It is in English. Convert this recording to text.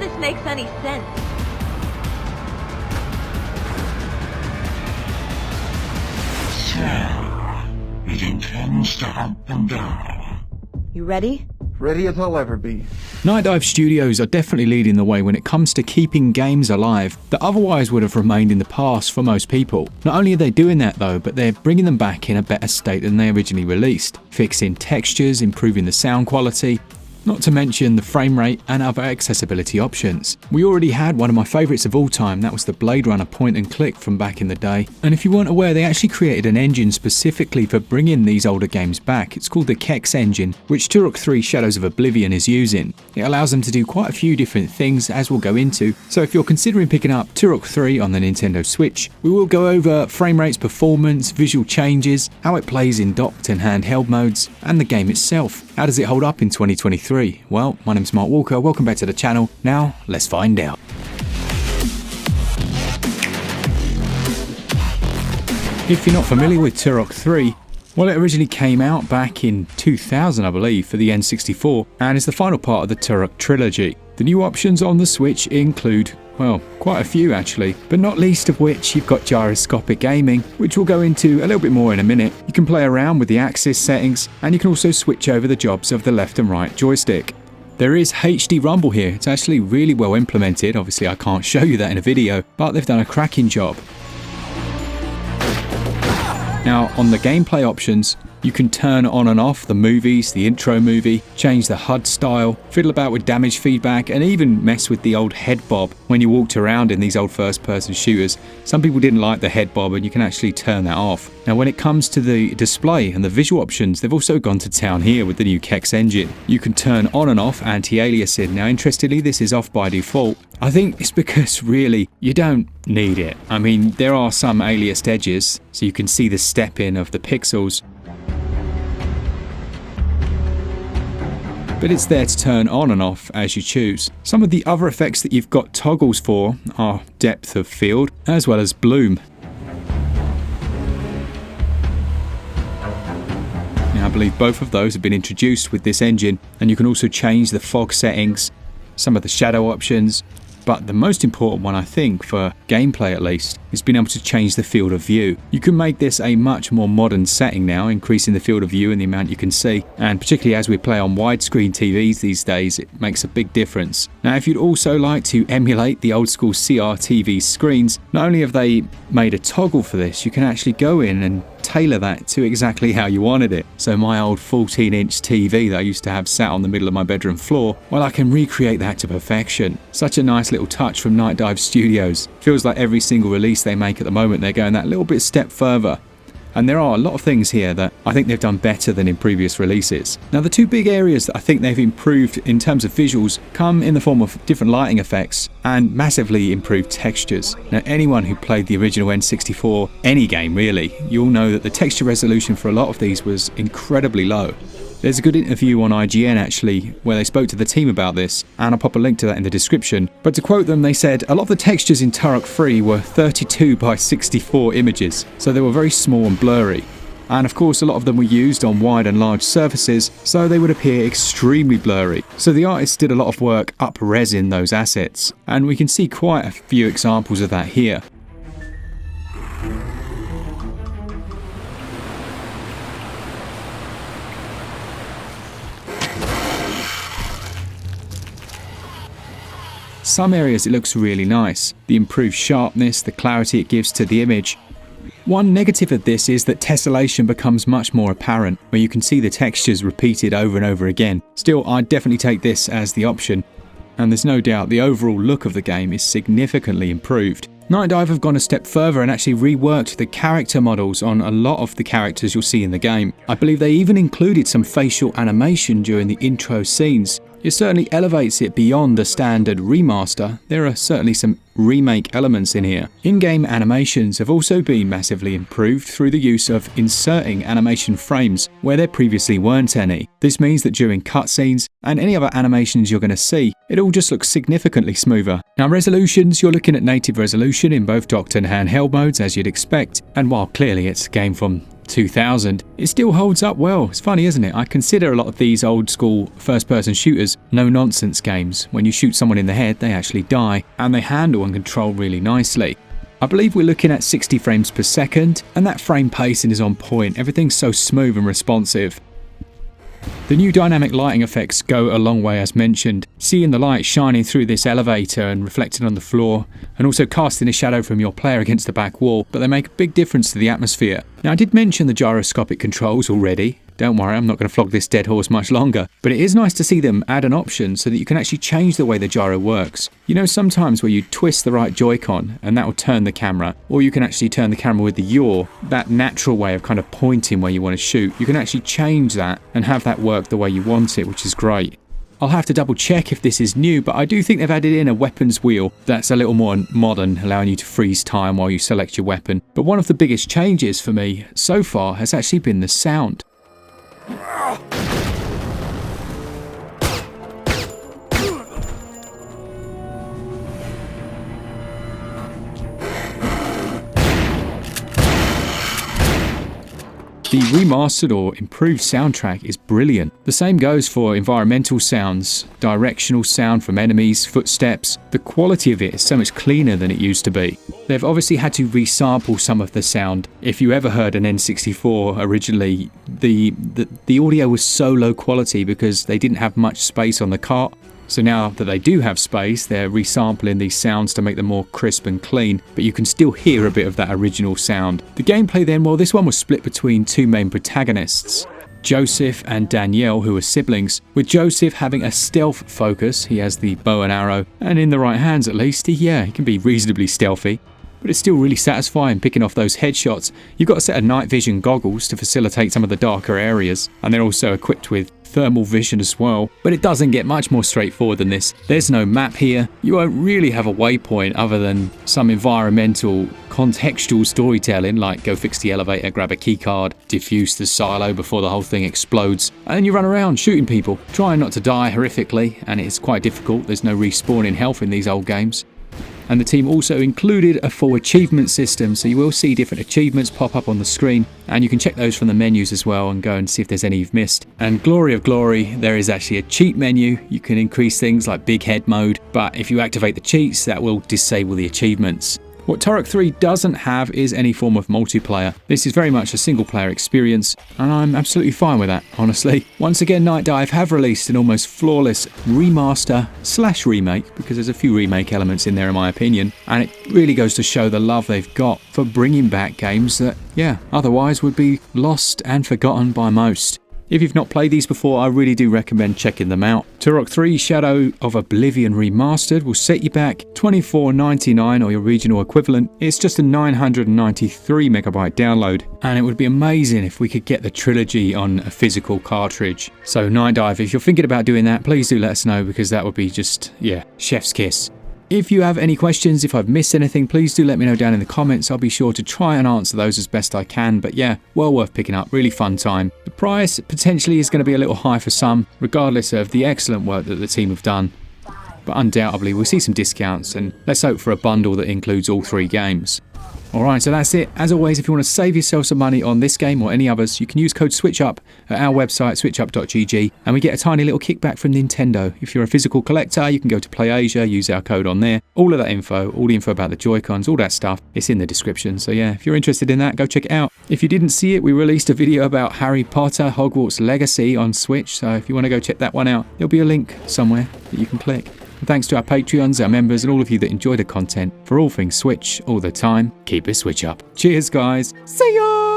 this makes any sense. So, it intends to hunt them down. You ready? Ready as I'll ever be. Nightdive Studios are definitely leading the way when it comes to keeping games alive that otherwise would have remained in the past for most people. Not only are they doing that though, but they're bringing them back in a better state than they originally released, fixing textures, improving the sound quality, not to mention the frame rate and other accessibility options. We already had one of my favourites of all time, that was the Blade Runner point and click from back in the day. And if you weren't aware, they actually created an engine specifically for bringing these older games back. It's called the Kex engine, which Turok 3 Shadows of Oblivion is using. It allows them to do quite a few different things, as we'll go into. So if you're considering picking up Turok 3 on the Nintendo Switch, we will go over frame rates, performance, visual changes, how it plays in docked and handheld modes, and the game itself. How does it hold up in 2023? Well, my name's Mark Walker, welcome back to the channel. Now, let's find out. If you're not familiar with Turok 3, well, it originally came out back in 2000, I believe, for the N64, and is the final part of the Turok trilogy. The new options on the Switch include, well, quite a few actually, but not least of which you've got gyroscopic gaming, which we'll go into a little bit more in a minute. You can play around with the axis settings, and you can also switch over the jobs of the left and right joystick. There is HD rumble here. It's actually really well implemented. Obviously I can't show you that in a video, but they've done a cracking job. Now, on the gameplay options, you can turn on and off the movies, the intro movie, change the HUD style, fiddle about with damage feedback, and even mess with the old head bob when you walked around in these old first-person shooters. Some people didn't like the head bob, and you can actually turn that off. Now, when it comes to the display and the visual options, they've also gone to town here with the new Kex engine. You can turn on and off anti-aliasing. Now, interestingly, this is off by default. I think it's because, really, you don't need it. I mean, there are some aliased edges, so you can see the step-in of the pixels, but it's there to turn on and off as you choose. Some of the other effects that you've got toggles for are depth of field as well as bloom. Now, I believe both of those have been introduced with this engine, and you can also change the fog settings, some of the shadow options, but the most important one, I think, for gameplay at least, is being able to change the field of view. You can make this a much more modern setting now, increasing the field of view and the amount you can see, and particularly as we play on widescreen TVs these days, it makes a big difference. Now, if you'd also like to emulate the old school CRTV screens, not only have they made a toggle for this, you can actually go in and tailor that to exactly how you wanted it. So my old 14-inch TV that I used to have sat on the middle of my bedroom floor, well, I can recreate that to perfection. Such a nice little touch from Nightdive Studios. Feels like every single release they make at the moment, they're going that little bit step further. And there are a lot of things here that I think they've done better than in previous releases. Now, the two big areas that I think they've improved in terms of visuals come in the form of different lighting effects and massively improved textures. Now, anyone who played the original N64, any game really, you'll know that the texture resolution for a lot of these was incredibly low. There's a good interview on IGN actually, where they spoke to the team about this, and I'll pop a link to that in the description. But to quote them, they said, a lot of the textures in Turok 3 were 32 by 64 images, so they were very small and blurry. And of course, a lot of them were used on wide and large surfaces, so they would appear extremely blurry. So the artists did a lot of work up-resing those assets, and we can see quite a few examples of that here. Some areas it looks really nice, the improved sharpness, the clarity it gives to the image. One negative of this is that tessellation becomes much more apparent, where you can see the textures repeated over and over again. Still, I'd definitely take this as the option, and there's no doubt the overall look of the game is significantly improved. Nightdive have gone a step further and actually reworked the character models on a lot of the characters you'll see in the game. I believe they even included some facial animation during the intro scenes. It certainly elevates it beyond the standard remaster. There are certainly some remake elements in here. In-game animations have also been massively improved through the use of inserting animation frames where there previously weren't any. This means that during cutscenes and any other animations you're going to see, it all just looks significantly smoother. Now, resolutions, you're looking at native resolution in both docked and handheld modes as you'd expect, and while clearly it's a game from 2000, it still holds up well. It's funny, isn't it? I consider a lot of these old school first-person shooters no-nonsense games. When you shoot someone in the head, they actually die, and they handle and control really nicely. I believe we're looking at 60 frames per second, and that frame pacing is on point. Everything's so smooth and responsive. The new dynamic lighting effects go a long way, as mentioned. Seeing the light shining through this elevator and reflecting on the floor, and also casting a shadow from your player against the back wall, but they make a big difference to the atmosphere. Now, I did mention the gyroscopic controls already. Don't worry, I'm not going to flog this dead horse much longer, but it is nice to see them add an option so that you can actually change the way the gyro works. You know, sometimes where you twist the right Joy-Con and that will turn the camera, or you can actually turn the camera with the yaw, that natural way of kind of pointing where you want to shoot. You can actually change that and have that work the way you want it, which is great. I'll have to double check if this is new, but I do think they've added in a weapons wheel that's a little more modern, allowing you to freeze time while you select your weapon. But one of the biggest changes for me so far has actually been the sound. The remastered or improved soundtrack is brilliant. The same goes for environmental sounds, directional sound from enemies, footsteps. The quality of it is so much cleaner than it used to be. They've obviously had to resample some of the sound. If you ever heard an N64 originally, the audio was so low quality because they didn't have much space on the cart. So now that they do have space, they're resampling these sounds to make them more crisp and clean, but you can still hear a bit of that original sound. The gameplay then, well, this one was split between two main protagonists, Joseph and Danielle, who are siblings, with Joseph having a stealth focus. He has the bow and arrow, and in the right hands at least, he can be reasonably stealthy. But it's still really satisfying picking off those headshots. You've got a set of night vision goggles to facilitate some of the darker areas, and they're also equipped with thermal vision as well. But it doesn't get much more straightforward than this. There's no map here. You won't really have a waypoint other than some environmental contextual storytelling, like go fix the elevator, grab a keycard, defuse the silo before the whole thing explodes, and then you run around shooting people, trying not to die horrifically, and it's quite difficult. There's no respawning health in these old games. And the team also included a full achievement system, so you will see different achievements pop up on the screen, and you can check those from the menus as well and go and see if there's any you've missed. And glory of glory, there is actually a cheat menu. You can increase things like big head mode, but if you activate the cheats, that will disable the achievements. What Turok 3 doesn't have is any form of multiplayer. This is very much a single player experience, and I'm absolutely fine with that, honestly. Once again, Nightdive have released an almost flawless remaster/remake, because there's a few remake elements in there in my opinion, and it really goes to show the love they've got for bringing back games that, otherwise would be lost and forgotten by most. If you've not played these before, I really do recommend checking them out. Turok 3 Shadow of Oblivion Remastered will set you back $24.99 or your regional equivalent. It's just a 993 megabyte download, and it would be amazing if we could get the trilogy on a physical cartridge. So Nightdive, if you're thinking about doing that, please do let us know, because that would be just, chef's kiss. If you have any questions, if I've missed anything, please do let me know down in the comments. I'll be sure to try and answer those as best I can. But well worth picking up. Really fun time. The price potentially is going to be a little high for some, regardless of the excellent work that the team have done. But undoubtedly, we'll see some discounts, and let's hope for a bundle that includes all 3 games. Alright, so that's it. As always, if you want to save yourself some money on this game or any others, you can use code SwitchUp at our website, switchup.gg, and we get a tiny little kickback from Nintendo. If you're a physical collector, you can go to PlayAsia, use our code on there. All of that info, all the info about the Joy-Cons, all that stuff, it's in the description. So if you're interested in that, go check it out. If you didn't see it, we released a video about Harry Potter Hogwarts Legacy on Switch, so if you want to go check that one out, there'll be a link somewhere that you can click. And thanks to our Patreons, our members, and all of you that enjoy the content. For all things Switch, all the time, keep it Switch up. Cheers, guys. See ya!